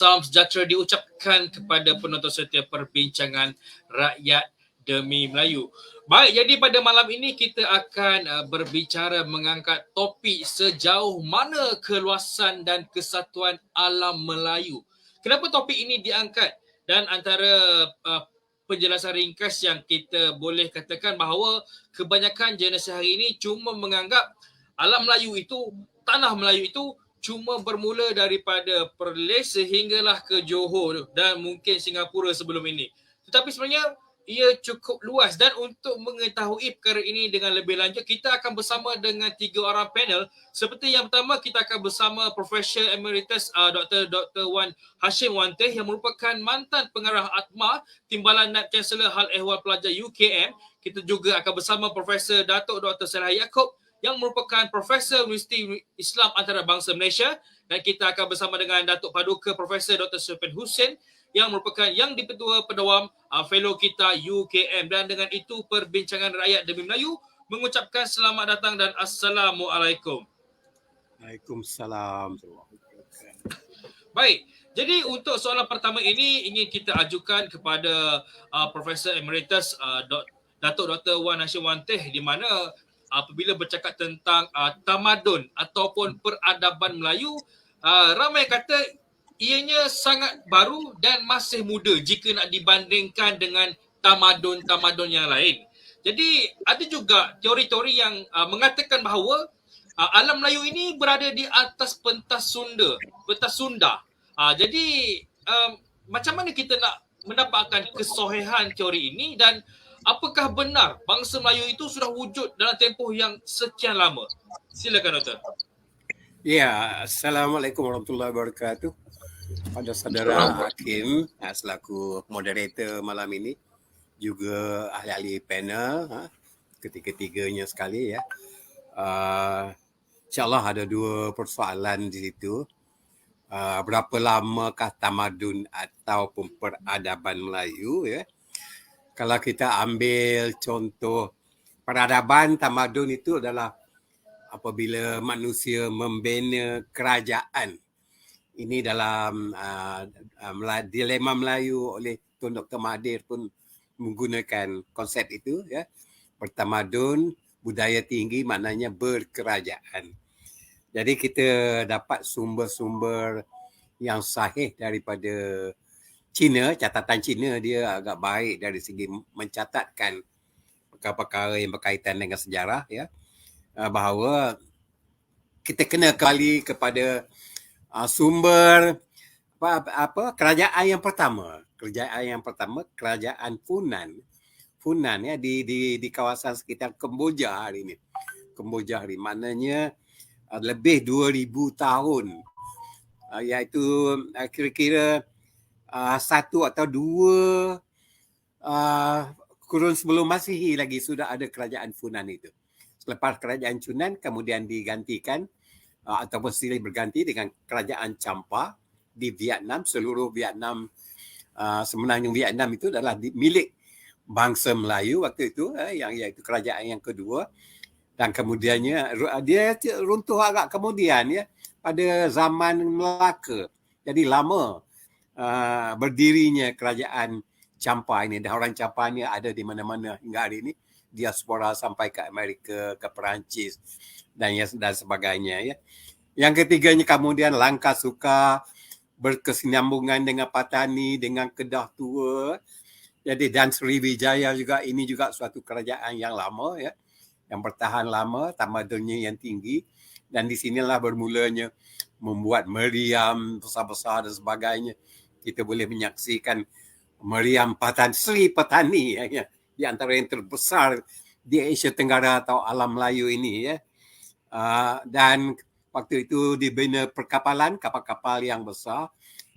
Salam sejahtera diucapkan kepada penonton setia perbincangan Rakyat Demi Melayu. Baik, jadi pada malam ini kita akan berbicara mengangkat topik sejauh mana keluasan dan kesatuan alam Melayu. Kenapa topik ini diangkat? Dan antara penjelasan ringkas yang kita boleh katakan bahawa kebanyakan generasi hari ini cuma menganggap alam Melayu itu, tanah Melayu itu cuma bermula daripada Perlis sehinggalah ke Johor dan mungkin Singapura sebelum ini. Tetapi sebenarnya ia cukup luas, dan untuk mengetahui perkara ini dengan lebih lanjut, kita akan bersama dengan 3 orang panel. Seperti yang pertama, kita akan bersama Profesor Emeritus Dr. Wan Hashim Wanteh yang merupakan mantan pengarah ATMA, Timbalan Naib Chancellor Hal Ehwal Pelajar UKM. Kita juga akan bersama Profesor Datuk Dr. Sarah Yaakob yang merupakan Profesor Universiti Islam Antarabangsa Malaysia, dan kita akan bersama dengan Datuk Paduka Profesor Dr. Sufyan Hussein yang merupakan Yang di-Pertua Pendawam Fellow kita UKM. Dan dengan itu perbincangan Rakyat Demi Melayu mengucapkan selamat datang dan Assalamualaikum. Waalaikumsalam. Baik, jadi untuk soalan pertama ini ingin kita ajukan kepada Profesor Emeritus Datuk Dr. Wan Hashim Wanteh, di mana apabila bercakap tentang tamadun ataupun peradaban Melayu, ramai kata ianya sangat baru dan masih muda jika nak dibandingkan dengan tamadun-tamadun yang lain. Jadi ada juga teori-teori yang mengatakan bahawa alam Melayu ini berada di atas pentas Sunda. Jadi macam mana kita nak mendapatkan kesohihan teori ini, dan apakah benar bangsa Melayu itu sudah wujud dalam tempoh yang sekian lama? Silakan, Doktor. Ya, Assalamualaikum warahmatullahi wabarakatuh. Pada saudara Hakim selaku moderator malam ini, juga ahli-ahli panel, ketiga-tiganya sekali ya. InsyaAllah ada 2 persoalan di situ. Berapa lamakah tamadun ataupun peradaban Melayu ya? Kalau kita ambil contoh peradaban, tamadun itu adalah apabila manusia membina kerajaan. Ini dalam dilema Melayu oleh Tun Dr. Mahathir pun menggunakan konsep itu ya. Bertamadun, budaya tinggi maknanya berkerajaan. Jadi kita dapat sumber-sumber yang sahih daripada Cina. Catatan Cina dia agak baik dari segi mencatatkan perkara-perkara yang berkaitan dengan sejarah ya, bahawa kita kena kembali kepada sumber kerajaan yang pertama, kerajaan Funan ya, di kawasan sekitar Kemboja hari ini. Kemboja hari maknanya lebih 2000 tahun, iaitu kira-kira 1 atau 2 kurun sebelum Masihi lagi sudah ada kerajaan Funan itu. Selepas kerajaan Funan kemudian digantikan ataupun silih berganti dengan kerajaan Champa di Vietnam. Seluruh Vietnam, sebenarnya Vietnam itu adalah milik bangsa Melayu waktu itu, yang iaitu kerajaan yang kedua. Dan kemudiannya dia runtuh agak kemudian ya, pada zaman Melaka. Jadi lama berdirinya kerajaan Champa ini. Dan orang Champa ni ada di mana-mana hingga hari ini. Diaspora sampai ke Amerika, ke Perancis dan sebagainya ya. Yang ketiganya kemudian Langkah Suka, berkesinambungan dengan Patani, dengan Kedah Tua. Jadi dan Sriwijaya juga, ini juga suatu kerajaan yang lama ya, yang bertahan lama, tamadunnya yang tinggi. Dan di sinilah bermulanya membuat meriam besar-besar dan sebagainya. Kita boleh menyaksikan meriam Sri Patani ya, di antara yang terbesar di Asia Tenggara atau alam Melayu ini ya. Dan waktu itu dibina perkapalan, kapal-kapal yang besar.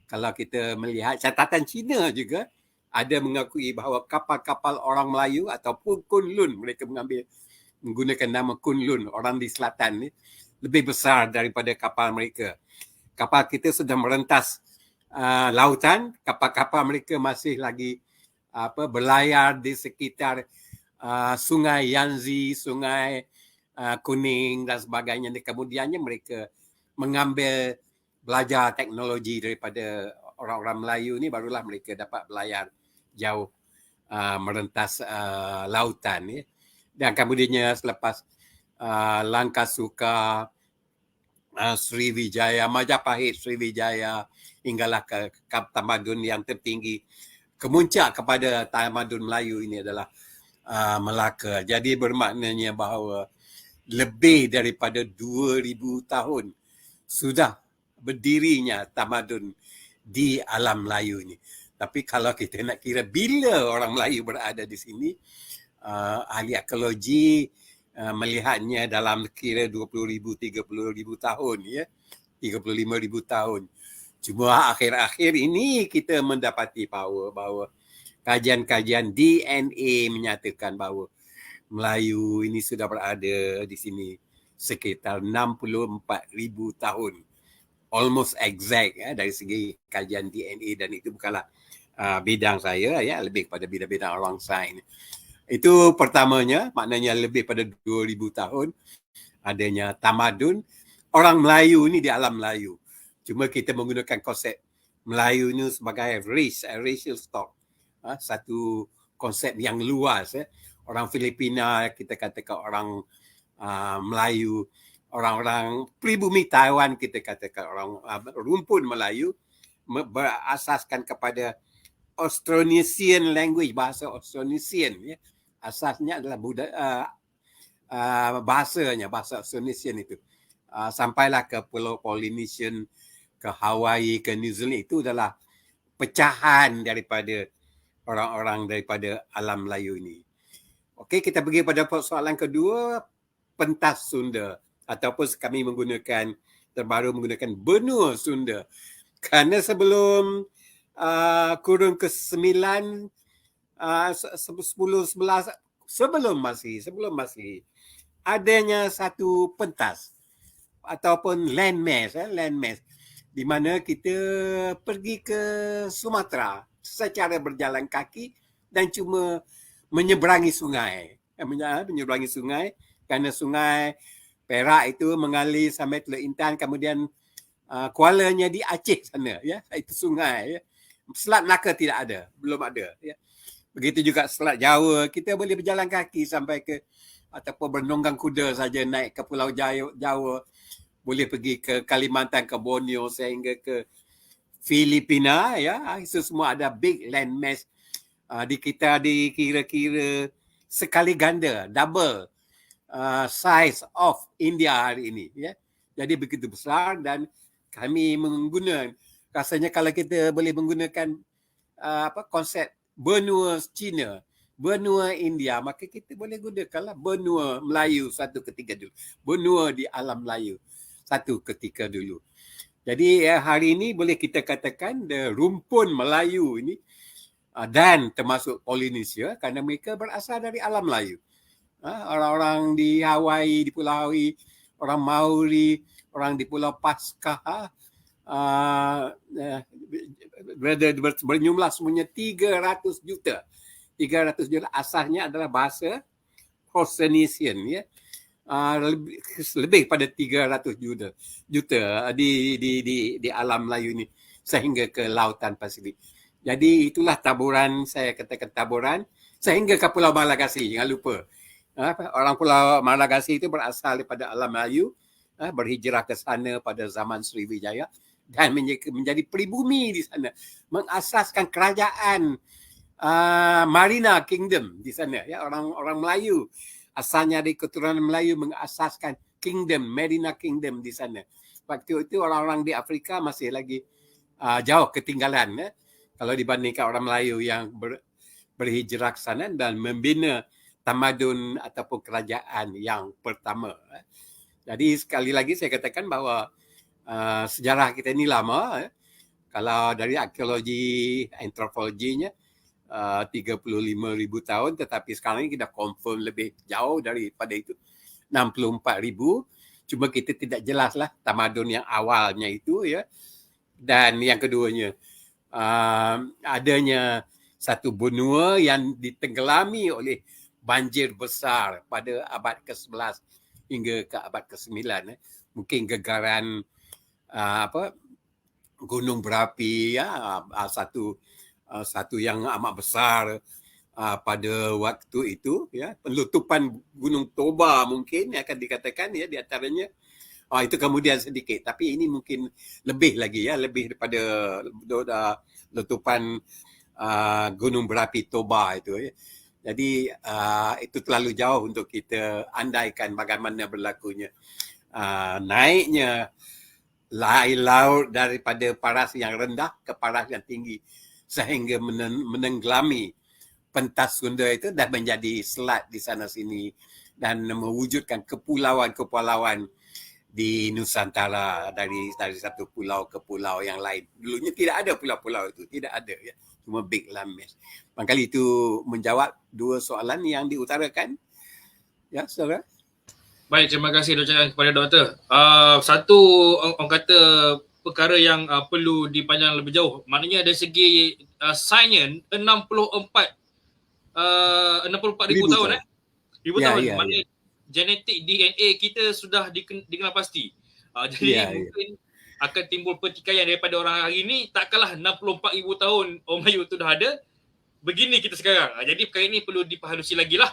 Kalau kita melihat catatan Cina juga ada mengakui bahawa kapal-kapal orang Melayu ataupun Kunlun, mereka menggunakan nama Kunlun, orang di selatan ni, lebih besar daripada kapal mereka. Kapal kita sudah merentas lautan, kapal-kapal mereka masih lagi berlayar di sekitar sungai Yangtze, sungai Kuning dan sebagainya. Dan kemudiannya mereka mengambil belajar teknologi daripada orang-orang Melayu ni barulah mereka dapat berlayar jauh merentas lautan ya. Dan kemudiannya selepas Langkah Suka, Sriwijaya, Majapahit, Sriwijaya hinggalah ke tamadun yang tertinggi, kemuncak kepada tamadun Melayu ini adalah Melaka. Jadi bermaknanya bahawa lebih daripada 2000 tahun sudah berdirinya tamadun di alam Melayu ini. Tapi kalau kita nak kira bila orang Melayu berada di sini, ahli arkeologi melihatnya dalam kira 20,000, 30,000 tahun ya. 35,000 tahun. Cuma akhir-akhir ini kita mendapati bahawa kajian-kajian DNA menyatakan bahawa Melayu ini sudah berada di sini sekitar 64,000 tahun. Almost exact ya, dari segi kajian DNA, dan itu bukanlah bidang saya ya, lebih kepada bidang orang sains. Itu pertamanya, maknanya lebih pada 2000 tahun adanya tamadun orang Melayu ni di alam Melayu. Cuma kita menggunakan konsep Melayu ni sebagai racial stock. Satu konsep yang luas ya. Orang Filipina kita katakan orang Melayu, orang-orang pribumi Taiwan kita katakan orang rumpun Melayu, berasaskan kepada Austronesian language, bahasa Austronesian ya. Asasnya adalah bahasa Austronesian itu. Sampailah ke Pulau Polynesian, ke Hawaii, ke New Zealand, itu adalah pecahan daripada orang-orang daripada alam Melayu ini. Okey, kita pergi pada soalan kedua, pentas Sunda, ataupun kami terbaru menggunakan benua Sunda. Kerana sebelum kurun ke-9, 10, 11, sebelum masih adanya satu pentas ataupun landmass, di mana kita pergi ke Sumatera secara berjalan kaki dan cuma menyeberangi sungai. Menyeberangi sungai, kerana sungai Perak itu mengalir sampai Teluk Intan, kemudian kualanya di Aceh sana ya, itu sungai ya. Selat Melaka tidak ada, belum ada ya. Begitu juga Selat Jawa, kita boleh berjalan kaki sampai ke, ataupun bernunggang kuda saja naik ke Pulau Jawa, boleh pergi ke Kalimantan, ke Borneo, sehingga ke Filipina ya. Itu semua ada big landmass. Di kita kira-kira sekali ganda, double size of India hari ini ya. Jadi begitu besar, dan kami menggunakan, rasanya kalau kita boleh menggunakan konsep benua Cina, benua India, maka kita boleh gunakanlah benua Melayu satu ketika dulu. Benua di alam Melayu satu ketika dulu. Jadi hari ini boleh kita katakan rumpun Melayu ini, dan termasuk Polinesia, kerana mereka berasal dari alam Melayu. Orang-orang di Hawaii, di Pulau Hawaii, orang Maori, orang di Pulau Paskah, berjumlah semuanya 300 juta. 300 juta asalnya adalah bahasa Polynesian ya. Lebih pada 300 juta di alam Melayu ini sehingga ke lautan Pasifik. Jadi itulah taburan, saya katakan taburan sehingga ke Pulau Malagasy. Jangan lupa, orang Pulau Malagasy itu berasal daripada alam Melayu, berhijrah ke sana pada zaman Sriwijaya dan menjadi pribumi di sana, mengasaskan kerajaan Marina Kingdom di sana ya. Orang Melayu asalnya dari keturunan Melayu mengasaskan Kingdom, Marina Kingdom di sana. Waktu itu orang-orang di Afrika masih lagi jauh ketinggalan ya, kalau dibandingkan orang Melayu yang berhijrah ke sana dan membina tamadun ataupun kerajaan yang pertama. Jadi sekali lagi saya katakan bahawa sejarah kita ini lama. Kalau dari arkeologi, antropologinya 35,000 tahun, tetapi sekarang ini kita confirm lebih jauh daripada itu, 64,000. Cuma kita tidak jelaslah tamadun yang awalnya itu ya. Dan yang keduanya, adanya satu benua yang ditenggelami oleh banjir besar pada abad ke-11 hingga ke abad ke-9. Mungkin gegaran gunung berapi ya, satu yang amat besar pada waktu itu ya, penutupan Gunung Toba mungkin akan dikatakan ya di antaranya. Itu kemudian sedikit, tapi ini mungkin lebih lagi ya, lebih daripada letupan gunung berapi Toba itu ya. Jadi itu terlalu jauh untuk kita andaikan bagaimana berlakunya naiknya air laut daripada paras yang rendah ke paras yang tinggi sehingga menenggelami pentas Sunda itu dan menjadi selat di sana sini dan mewujudkan kepulauan-kepulauan di Nusantara dari satu pulau ke pulau yang lain. Dulunya tidak ada pulau-pulau itu, tidak ada ya. Cuma big landmass. Barangkali itu menjawab dua soalan yang diutarakan. Ya, saudara. Baik, terima kasih ucapkan kepada doktor. Satu orang kata perkara yang perlu dipandang lebih jauh. Maknanya dari segi sainnya 64,000 tahun. Ribu tahun. Maknanya genetik DNA kita sudah dikenal pasti. Jadi mungkin akan timbul pertikaian daripada orang hari ini, takkanlah 64,000 tahun orang Melayu tu dah ada, begini kita sekarang. Jadi perkara ini perlu diperhalusi lagi lah.